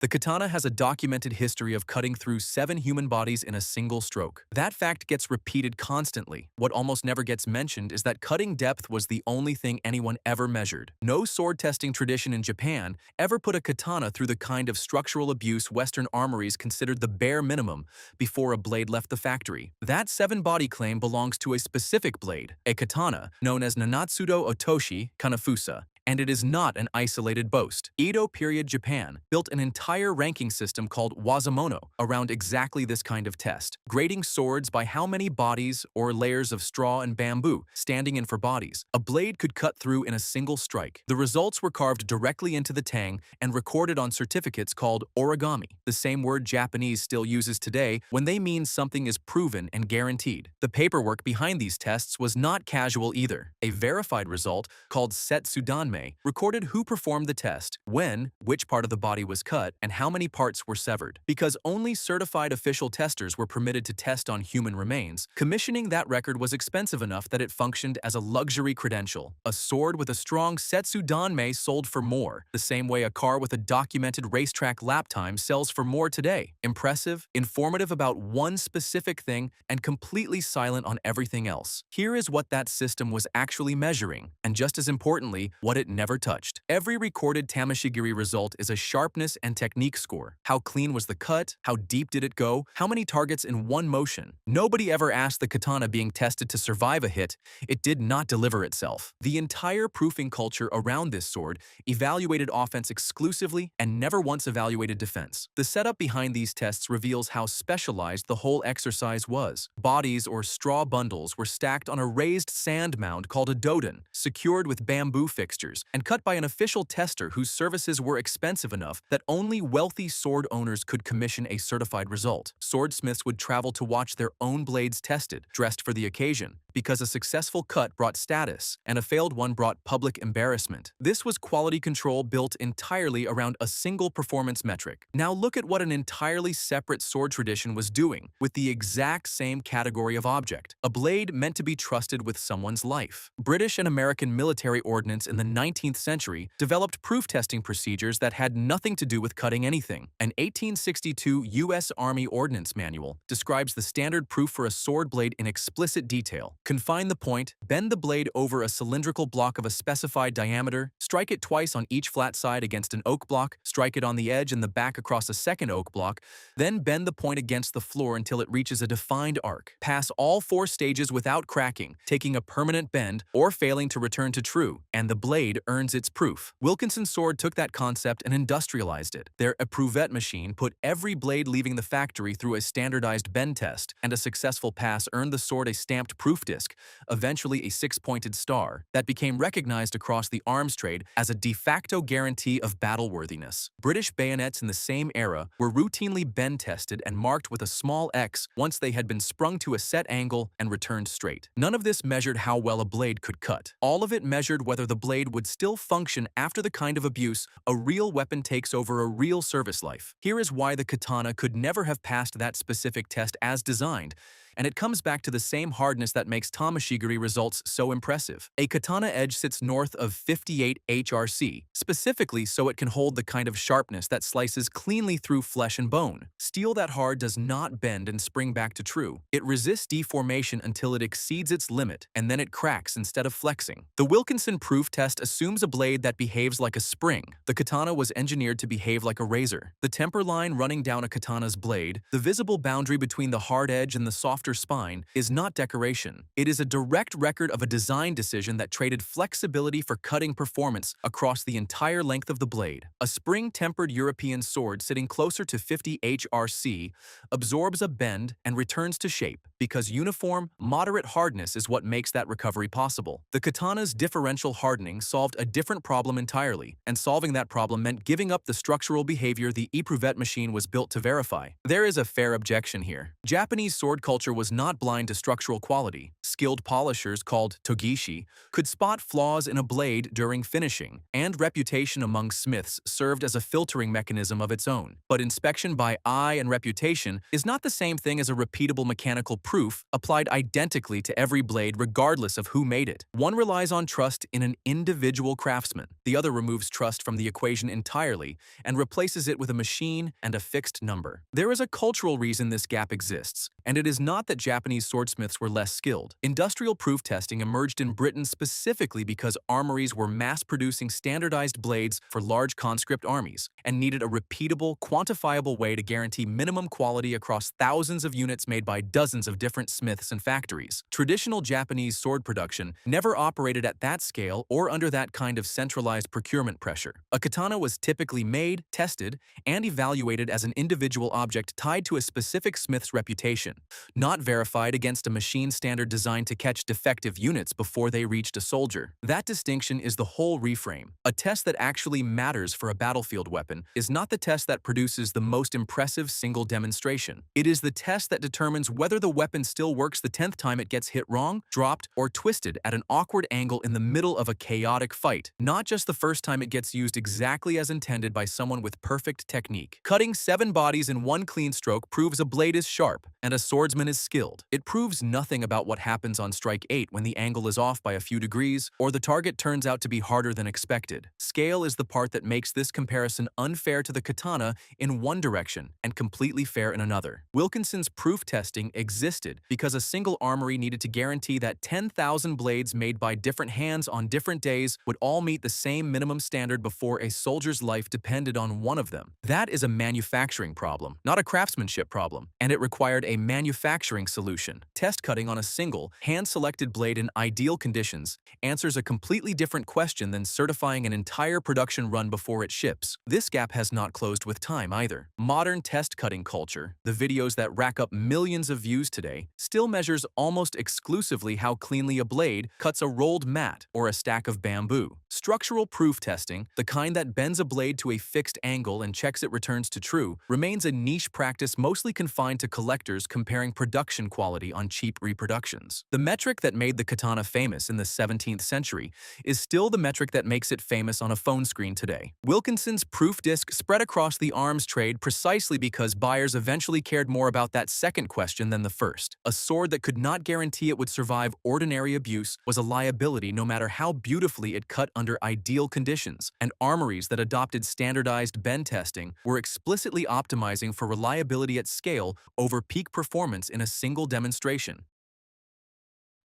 The katana has a documented history of cutting through 7 human bodies in a single stroke. That fact gets repeated constantly. What almost never gets mentioned is that cutting depth was the only thing anyone ever measured. No sword testing tradition in Japan ever put a katana through the kind of structural abuse Western armories considered the bare minimum before a blade left the factory. That 7-body claim belongs to a specific blade, a katana, known as Nanatsudo Otoshi Kanafusa, and it is not an isolated boast. Edo period Japan built an entire ranking system called wazamono around exactly this kind of test, grading swords by how many bodies or layers of straw and bamboo standing in for bodies a blade could cut through in a single strike. The results were carved directly into the tang and recorded on certificates called origami, the same word Japanese still uses today when they mean something is proven and guaranteed. The paperwork behind these tests was not casual either. A verified result, called setsudanmei, recorded who performed the test, when, which part of the body was cut, and how many parts were severed. Because only certified official testers were permitted to test on human remains, commissioning that record was expensive enough that it functioned as a luxury credential. A sword with a strong setsudanmei sold for more, the same way a car with a documented racetrack lap time sells for more today. Impressive, informative about one specific thing, and completely silent on everything else. Here is what that system was actually measuring, and just as importantly, what it never touched. Every recorded tamashigiri result is a sharpness and technique score. How clean was the cut? How deep did it go? How many targets in one motion? Nobody ever asked the katana being tested to survive a hit. It did not deliver itself. The entire proofing culture around this sword evaluated offense exclusively and never once evaluated defense. The setup behind these tests reveals how specialized the whole exercise was. Bodies or straw bundles were stacked on a raised sand mound called a doden, secured with bamboo fixtures, and cut by an official tester whose services were expensive enough that only wealthy sword owners could commission a certified result. Swordsmiths would travel to watch their own blades tested, dressed for the occasion, because a successful cut brought status and a failed one brought public embarrassment. This was quality control built entirely around a single performance metric. Now look at what an entirely separate sword tradition was doing with the exact same category of object, a blade meant to be trusted with someone's life. British and American military ordnance in the 19th century developed proof testing procedures that had nothing to do with cutting anything. An 1862 U.S. Army Ordnance Manual describes the standard proof for a sword blade in explicit detail. Confine the point, bend the blade over a cylindrical block of a specified diameter, strike it twice on each flat side against an oak block, strike it on the edge and the back across a second oak block, then bend the point against the floor until it reaches a defined arc. Pass all 4 stages without cracking, taking a permanent bend, or failing to return to true, and the blade earns its proof. Wilkinson's sword took that concept and industrialized it. Their éprouvette machine put every blade leaving the factory through a standardized bend test, and a successful pass earned the sword a stamped proof disc, eventually a 6-pointed star, that became recognized across the arms trade as a de facto guarantee of battleworthiness. British bayonets in the same era were routinely bend tested and marked with a small X once they had been sprung to a set angle and returned straight. None of this measured how well a blade could cut. All of it measured whether the blade would still function after the kind of abuse a real weapon takes over a real service life. Here is why the katana could never have passed that specific test as designed, and it comes back to the same hardness that makes tamashigiri results so impressive. A katana edge sits north of 58 HRC, specifically so it can hold the kind of sharpness that slices cleanly through flesh and bone. Steel that hard does not bend and spring back to true. It resists deformation until it exceeds its limit, and then it cracks instead of flexing. The Wilkinson proof test assumes a blade that behaves like a spring. The katana was engineered to behave like a razor. The temper line running down a katana's blade, the visible boundary between the hard edge and the softer spine, is not decoration. It is a direct record of a design decision that traded flexibility for cutting performance across the entire length of the blade. A spring-tempered European sword sitting closer to 50 HRC absorbs a bend and returns to shape, because uniform, moderate hardness is what makes that recovery possible. The katana's differential hardening solved a different problem entirely, and solving that problem meant giving up the structural behavior the éprouvette machine was built to verify. There is a fair objection here. Japanese sword culture was was not blind to structural quality. Skilled polishers, called togishi, could spot flaws in a blade during finishing, and reputation among smiths served as a filtering mechanism of its own. But inspection by eye and reputation is not the same thing as a repeatable mechanical proof applied identically to every blade regardless of who made it. One relies on trust in an individual craftsman. The other removes trust from the equation entirely and replaces it with a machine and a fixed number. There is a cultural reason this gap exists, and it is not that Japanese swordsmiths were less skilled. Industrial proof testing emerged in Britain specifically because armories were mass-producing standardized blades for large conscript armies and needed a repeatable, quantifiable way to guarantee minimum quality across thousands of units made by dozens of different smiths and factories. Traditional Japanese sword production never operated at that scale or under that kind of centralized procurement pressure. A katana was typically made, tested, and evaluated as an individual object tied to a specific smith's reputation, not verified against a machine standard designed to catch defective units before they reached a soldier. That distinction is the whole reframe. A test that actually matters for a battlefield weapon is not the test that produces the most impressive single demonstration. It is the test that determines whether the weapon still works the 10th time it gets hit wrong, dropped, or twisted at an awkward angle in the middle of a chaotic fight, not just the first time it gets used exactly as intended by someone with perfect technique. Cutting 7 bodies in one clean stroke proves a blade is sharp and a swordsman is skilled. It proves nothing about what happens on strike 8 when the angle is off by a few degrees or the target turns out to be harder than expected. Scale is the part that makes this comparison unfair to the katana in one direction and completely fair in another. Wilkinson's proof testing existed because a single armory needed to guarantee that 10,000 blades made by different hands on different days would all meet the same minimum standard before a soldier's life depended on one of them. That is a manufacturing problem, not a craftsmanship problem, and it required a manufacturing solution. Test cutting on a single, hand-selected blade in ideal conditions answers a completely different question than certifying an entire production run before it ships. This gap has not closed with time either. Modern test cutting culture, the videos that rack up millions of views today, still measures almost exclusively how cleanly a blade cuts a rolled mat or a stack of bamboo. Structural proof testing, the kind that bends a blade to a fixed angle and checks it returns to true, remains a niche practice mostly confined to collectors comparing production quality on cheap reproductions. The metric that made the katana famous in the 17th century is still the metric that makes it famous on a phone screen today. Wilkinson's proof disc spread across the arms trade precisely because buyers eventually cared more about that second question than the first. A sword that could not guarantee it would survive ordinary abuse was a liability no matter how beautifully it cut under ideal conditions, and armories that adopted standardized bend testing were explicitly optimizing for reliability at scale over peak performance in a single demonstration.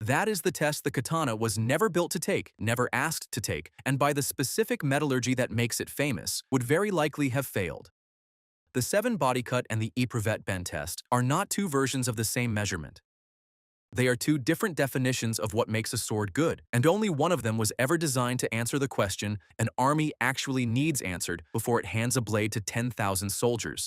That is the test the katana was never built to take, never asked to take, and by the specific metallurgy that makes it famous, would very likely have failed. The 7 body cut and the Eprouvet bend test are not two versions of the same measurement. They are two different definitions of what makes a sword good, and only one of them was ever designed to answer the question an army actually needs answered before it hands a blade to 10,000 soldiers.